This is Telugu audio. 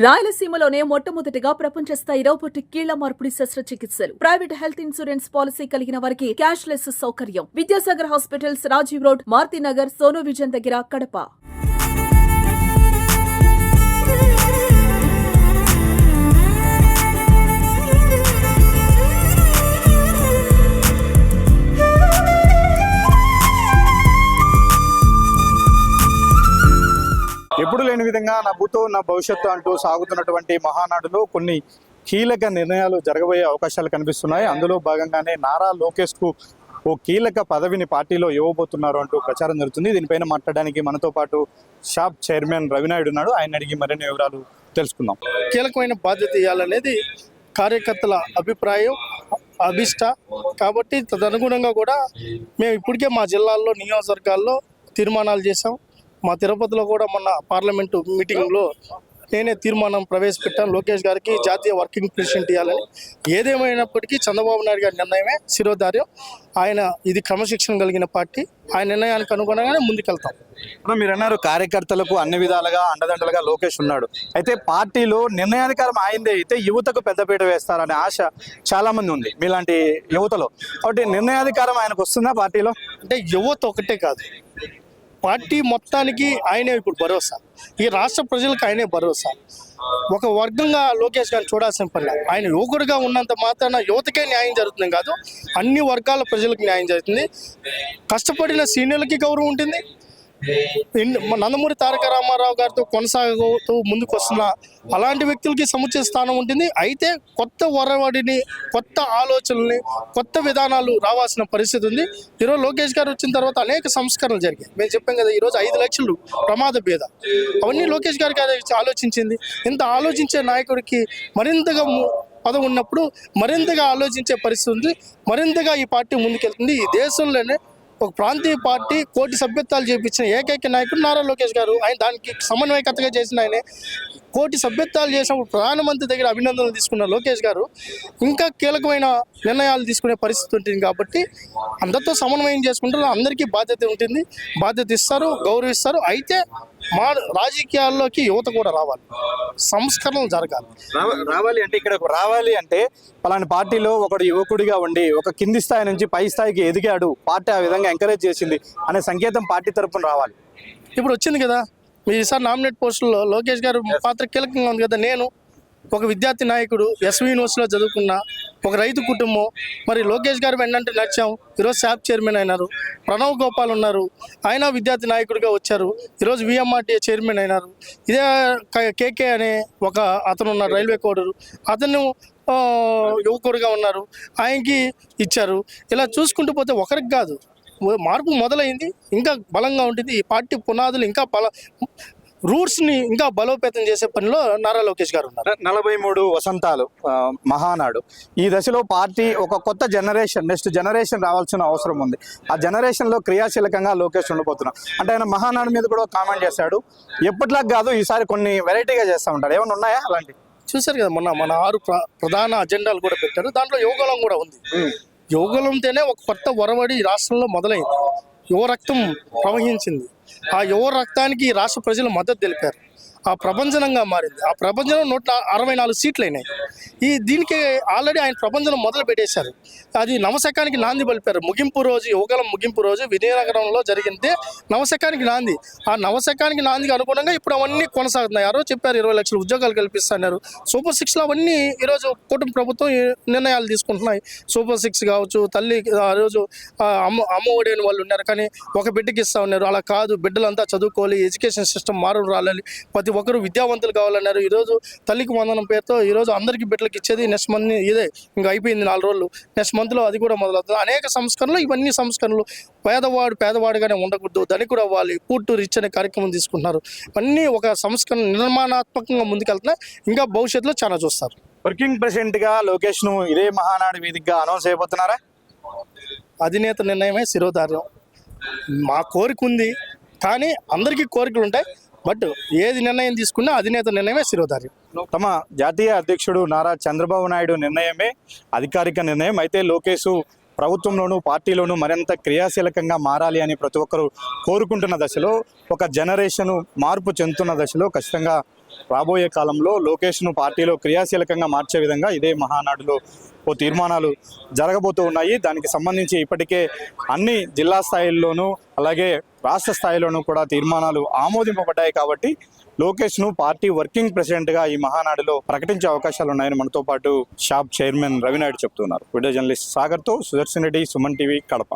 రాయలసీమలోనే మొట్టమొదటిగా ప్రపంచ స్థాయి రోబోటిక్ కీళ్ల మార్పిడి శస్త్రచికిత్సలు. ప్రైవేట్ హెల్త్ ఇన్సూరెన్స్ పాలసీ కలిగిన వారికి క్యాష్ లెస్ సౌకర్యం. Vidyasagar hospitals, Rajiv road, Marutinagar, Sonu vision దగ్గర, కడప. ఎప్పుడు లేని విధంగా నా భూతో నా భవిష్యత్తు అంటూ సాగుతున్నటువంటి మహానాడులో కొన్ని కీలక నిర్ణయాలు జరగబోయే అవకాశాలు కనిపిస్తున్నాయి. అందులో భాగంగానే నారా లోకేష్ కు ఓ కీలక పదవిని పార్టీలో ఇవ్వబోతున్నారు అంటూ ప్రచారం జరుగుతుంది. దీనిపైన మాట్లాడడానికి మనతో పాటు షాప్ చైర్మన్ రవినాయుడు ఉన్నాడు. ఆయన అడిగి మరిన్ని వివరాలు తెలుసుకుందాం. కీలకమైన బాధ్యత ఇవ్వాలనేది కార్యకర్తల అభిప్రాయం, అభిష్ట. కాబట్టి తదనుగుణంగా కూడా మేము ఇప్పటికే మా జిల్లాల్లో, నియోజకవర్గాల్లో తీర్మానాలు చేశాం. మా తిరుపతిలో కూడా మొన్న పార్లమెంటు మీటింగ్లో నేనే తీర్మానం ప్రవేశపెట్టాను, లోకేష్ గారికి జాతీయ వర్కింగ్ ప్రెసిడెంట్ ఇవ్వాలని. ఏదేమైనప్పటికీ చంద్రబాబు నాయుడు గారి నిర్ణయమే శిరోధార్యం. ఆయన ఇది క్రమశిక్షణ కలిగిన పార్టీ. ఆయన నిర్ణయానికి అనుగుణంగానే ముందుకెళ్తాం. మీరు అన్నారు కార్యకర్తలకు అన్ని విధాలుగా అండదండలుగా లోకేష్ ఉన్నాడు. అయితే పార్టీలో నిర్ణయాధికారం ఆయిందే అయితే యువతకు పెద్దపీట వేస్తారనే ఆశ చాలా మంది ఉంది మీలాంటి యువతలో. కాబట్టి నిర్ణయాధికారం ఆయనకు వస్తుందా పార్టీలో? అంటే యువత ఒకటే కాదు, పార్టీ మొత్తానికి ఆయనే ఇప్పుడు భరోసా. ఈ రాష్ట్ర ప్రజలకు ఆయనే భరోసా. ఒక వర్గంగా లోకేష్ గారిని చూడాల్సిన పని. ఆయన యువకుడిగా ఉన్నంత మాత్రాన యువతకే న్యాయం జరుగుతుంది కాదు, అన్ని వర్గాల ప్రజలకు న్యాయం జరుగుతుంది. కష్టపడిన సీనియర్లకి గౌరవం ఉంటుంది. నందమూరి తారక రామారావు గారితో కొనసాగుతూ ముందుకు వస్తున్న అలాంటి వ్యక్తులకి సముచిత స్థానం ఉంటుంది. అయితే కొత్త ఒరవడిని, కొత్త ఆలోచనల్ని, కొత్త విధానాలు రావాల్సిన పరిస్థితి ఉంది. ఈరోజు లోకేష్ గారు వచ్చిన తర్వాత అనేక సంస్కరణలు జరిగాయి. మేము చెప్పాం కదా, ఈరోజు 5 లక్షలు ప్రమాద భేద, అవన్నీ లోకేష్ గారికి ఆలోచించింది. ఇంత ఆలోచించే నాయకుడికి మరింతగా పదవి ఉన్నప్పుడు మరింతగా ఆలోచించే పరిస్థితి ఉంది. మరింతగా ఈ పార్టీ ముందుకెళ్తుంది. ఈ దేశంలోనే ఒక ప్రాంతీయ పార్టీ కోటి సభ్యత్వాలు చేయించిన ఏకైక నాయకుడు నారా లోకేష్ గారు. ఆయన దానికి సమన్వయకర్తగా చేసిన ఆయనే. కోటి సభ్యత్వాలు చేసినప్పుడు ప్రధానమంత్రి దగ్గర అభినందనలు తీసుకున్న లోకేష్ గారు ఇంకా కీలకమైన నిర్ణయాలు తీసుకునే పరిస్థితి ఉంటుంది. కాబట్టి అందరితో సమన్వయం చేసుకుంటారు. అందరికీ బాధ్యత ఉంటుంది, బాధ్యత ఇస్తారు, గౌరవిస్తారు. అయితే మా రాజకీయాల్లోకి యువత కూడా రావాలి, సంస్కరణలు జరగాలి. రావాలి అంటే ఇక్కడకు రావాలి అంటే పలాని పార్టీలో ఒకడు యువకుడిగా ఉండి ఒక కింది స్థాయి నుంచి పై స్థాయికి ఎదిగాడు, పార్టీ ఆ విధంగా ఎంకరేజ్ చేసింది అనే సంకేతం పార్టీ తరఫున రావాలి. ఇప్పుడు వచ్చింది కదా, ఈసారి నామినేట్ పోస్టుల్లో లోకేష్ గారు పాత్ర కీలకంగా ఉంది కదా. నేను ఒక విద్యార్థి నాయకుడు, ఎస్వి యూనివర్సిటీలో చదువుకున్న ఒక రైతు కుటుంబం. మరి లోకేష్ గారు వెన్నంటే నడిచాం. ఈరోజు శాప్ చైర్మన్ అయినారు. ప్రణవ్ గోపాల్ ఉన్నారు, ఆయన విద్యార్థి నాయకుడిగా వచ్చారు. ఈరోజు విఎంఆర్టీఏ చైర్మన్ అయినారు. ఇదే కేకే అనే ఒక అతను ఉన్నారు, రైల్వే కోడరు, అతను యువకుడిగా ఉన్నారు, ఆయనకి ఇచ్చారు. ఇలా చూసుకుంటూ పోతే ఒకరికి కాదు, మార్పు మొదలైంది, ఇంకా బలంగా ఉంటుంది. ఈ పార్టీ పునాదులు ఇంకా రూట్స్ని ఇంకా బలోపేతం చేసే పనిలో నారా లోకేష్ గారు ఉన్నారు. 43 వసంతాలు మహానాడు. ఈ దశలో పార్టీ ఒక కొత్త జనరేషన్, నెక్స్ట్ జనరేషన్ రావాల్సిన అవసరం ఉంది. ఆ జనరేషన్లో క్రియాశీలకంగా లోకేష్ ఉండిపోతున్నాం అంటే ఆయన మహానాడు మీద కూడా కామెంట్ చేశాడు. ఎప్పటిలాగా కాదు, ఈసారి కొన్ని వెరైటీగా చేస్తూ ఉంటాడు. ఏమైనా ఉన్నాయా అలాంటి? చూశారు కదా, మన 6 ప్రధాన అజెండాలు కూడా పెట్టారు. దాంట్లో యువగలం కూడా ఉంది. యువగలంతోనే ఒక కొత్త ఒరవడి రాష్ట్రంలో మొదలైంది. యువ రక్తం ప్రవహించింది. ఆ యువ రక్తానికి రాష్ట్ర ప్రజలు మద్దతు తెలిపారు. ఆ ప్రభంజనంగా మారింది. ఆ ప్రభంజనం 164 సీట్లు అయినాయి. దీనికి ఆల్రెడీ ఆయన ప్రభంజనం మొదలు పెట్టేశారు. అది నవశకానికి నాంది పలిపారు. ముగింపు రోజు, యువగలం ముగింపు రోజు విజయనగరంలో జరిగింది నవశకానికి నాంది. ఆ నవశకానికి నాందికి అనుగుణంగా ఇప్పుడు అవన్నీ కొనసాగుతున్నాయి. ఆ రోజు చెప్పారు 20 లక్షల ఉద్యోగాలు కల్పిస్తున్నారు. సూపర్ 6లో అవన్నీ ఈరోజు కూటమి ప్రభుత్వం నిర్ణయాలు తీసుకుంటున్నాయి. సూపర్ 6 కావచ్చు, తల్లి ఆ రోజు అమ్మ ఒడి అని వాళ్ళు ఉన్నారు, కానీ ఒక బిడ్డకి ఇస్తా ఉన్నారు. అలా కాదు, బిడ్డలంతా చదువుకోవాలి, ఎడ్యుకేషన్ సిస్టమ్ మారు రావాలి, ప్రతి ఒక్కరు విద్యావంతులు కావాలన్నారు. ఈరోజు తల్లికి వందనం పేరుతో ఈరోజు అందరికీ బిడ్డలకు ఇచ్చేది నెక్స్ట్ మంత్ ఇదే, ఇంకా అయిపోయింది 4 రోజులు. నెక్స్ట్ మంత్లో అది కూడా మొదలవుతుంది. అనేక సంస్కరణలు, ఇవన్నీ సంస్కరణలు. పేదవాడుగానే ఉండకూడదు, ధనికుడు అవ్వాలి, పూర్టు రిచ్ అనే కార్యక్రమం తీసుకుంటున్నారు. ఇవన్నీ ఒక సంస్కరణ నిర్మాణాత్మకంగా ముందుకెళ్తున్నాయి. ఇంకా భవిష్యత్తులో చాలా చూస్తారు. వర్కింగ్ ప్రెసిడెంట్గా లోకేష్ను ఇదే మహానాడు వేదికగా అనౌన్స్ అయిపోతున్నారా? అధినేత నిర్ణయమే శిరోధార్యం. మా కోరిక ఉంది, కానీ అందరికీ కోరికలు ఉంటాయి. బట్ ఏది నిర్ణయం తీసుకున్నా అధినేత నిర్ణయమే శిరోధార్యం. తమ జాతీయ అధ్యక్షుడు నారా చంద్రబాబు నాయుడు నిర్ణయమే అధికారిక నిర్ణయం. అయితే లోకేష్ ప్రభుత్వంలోనూ పార్టీలోనూ మరింత క్రియాశీలకంగా మారాలి అని ప్రతి ఒక్కరూ కోరుకుంటున్న దశలో, ఒక జనరేషను మార్పు చెందుతున్న దశలో ఖచ్చితంగా రాబోయే కాలంలో లోకేష్ను పార్టీలో క్రియాశీలకంగా మార్చే విధంగా ఇదే మహానాడులో ఓ తీర్మానాలు జరగబోతూ ఉన్నాయి. దానికి సంబంధించి ఇప్పటికే అన్ని జిల్లా స్థాయిల్లోనూ అలాగే రాష్ట్ర స్థాయిలోనూ కూడా తీర్మానాలు ఆమోదింపబడ్డాయి. కాబట్టి లోకేష్ను పార్టీ వర్కింగ్ ప్రెసిడెంట్గా ఈ మహానాడులో ప్రకటించే అవకాశాలు ఉన్నాయని మనతో పాటు షాప్ చైర్మన్ రవినాయుడు చెప్తున్నారు. వీడియో జర్నలిస్ట్ సాగర్తో సుదర్శన్ రెడ్డి, సుమన్ టీవీ, కడప.